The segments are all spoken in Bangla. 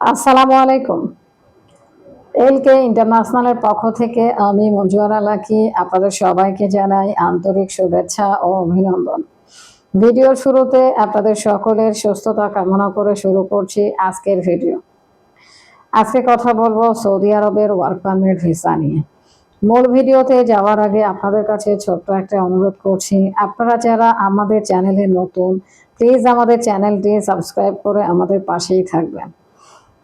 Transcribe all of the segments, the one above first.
আসসালামু আলাইকুম। এলকে ইন্টারন্যাশনালের পক্ষ থেকে আমি মঞ্জুয়ারা লাকি আপনাদের সবাইকে জানাই আন্তরিক শুভেচ্ছা ও অভিনন্দন। ভিডিওর শুরুতে আপনাদের সকলের সুস্থতা কামনা করে শুরু করছি আজকের ভিডিও। আজকে কথা বলবো সৌদি আরবের ওয়ার্ক পারমিট ভিসা নিয়ে। মূল ভিডিওতে যাওয়ার আগে আপনাদের কাছে ছোট্ট একটা অনুরোধ করছি, আপনারা যারা আমাদের চ্যানেলে নতুন, প্লিজ আমাদের চ্যানেলটি সাবস্ক্রাইব করে আমাদের পাশেই থাকবেন।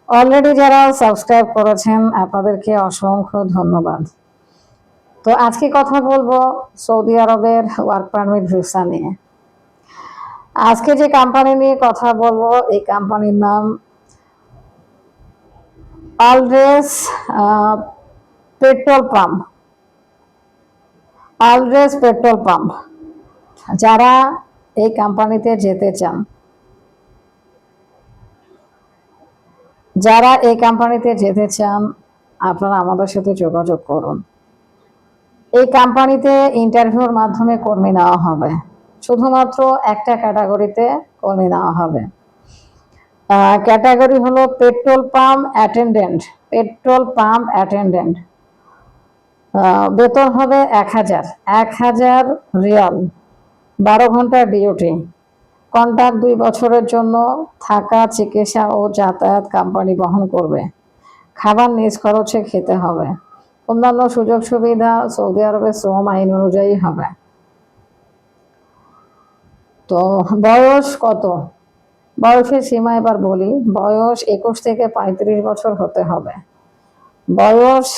অলরেডি যারা সাবস্ক্রাইব করেছেন আপনাদেরকে অসংখ্য ধন্যবাদ। তো আজকে কথা বলবো সৌদি আরবের ওয়ার্ক পারমিট ভিসা নিয়ে। আজকে যে কোম্পানি নিয়ে কথা বলবো এই কোম্পানির নাম আলরেস পেট্রোল পাম্প। আলরেস পেট্রোল পাম্প। যারা এই কোম্পানিতে যেতে চান, আপনারা আমাদের সাথে যোগাযোগ করুন। এই কোম্পানিতে ইন্টারভিউর মাধ্যমে কর্মী নেওয়া হবে। শুধুমাত্র একটা ক্যাটাগরিতে কর্মী নেওয়া হবে। ক্যাটাগরি হলো petrol pump attendant. Petrol pump attendant. বেতন হবে 1000 রিয়াল, 12 ঘন্টার ডিউটি। কন্ট্রাক্ট 2 বছরের জন্য। থাকা, চিকিৎসা ও যাতায়াত কোম্পানি বহন করবে। খাবার নিজ খরচে খেতে হবে। অন্যান্য সুযোগ সুবিধা সৌদি আরবের শ্রম আইন অনুযায়ী হবে। তো বয়স কত? বয়সের সীমা এবার বলি। বয়স 21 থেকে 35 বছর হতে হবে। বয়স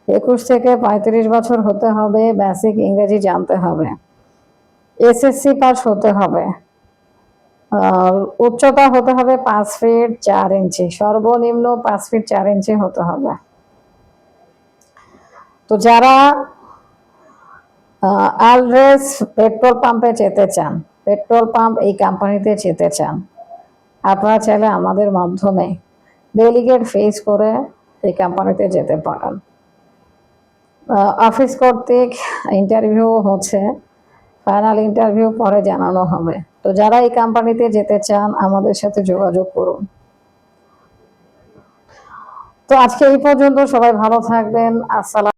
21 থেকে 35 বছর হতে হবে। বেসিক ইংরেজি জানতে হবে। এসএসসি পাস হতে হবে। উচ্চতা হতে হবে 5 ফিট 4 ইঞ্চি, সর্বনিম্ন 5 ফিট 4 ইঞ্চি হতে হবে। তো যারা আলরেস পেট্রোল পাম্পে যেতে চান, পেট্রোল পাম্প এই কোম্পানিতে যেতে চান, আপনারা চাইলে আমাদের মাধ্যমে ডেলিগেট ফেস করে এই কোম্পানিতে যেতে পারেন। অফিস কর্তৃক ইন্টারভিউ হচ্ছে, ফাইনাল ইন্টারভিউ পরে জানানো হবে। তো যারা এই কোম্পানিতে যেতে চান আমাদের সাথে যোগাযোগ করুন। তো আজকে এই পর্যন্ত, সবাই ভালো থাকবেন। আসসালাম।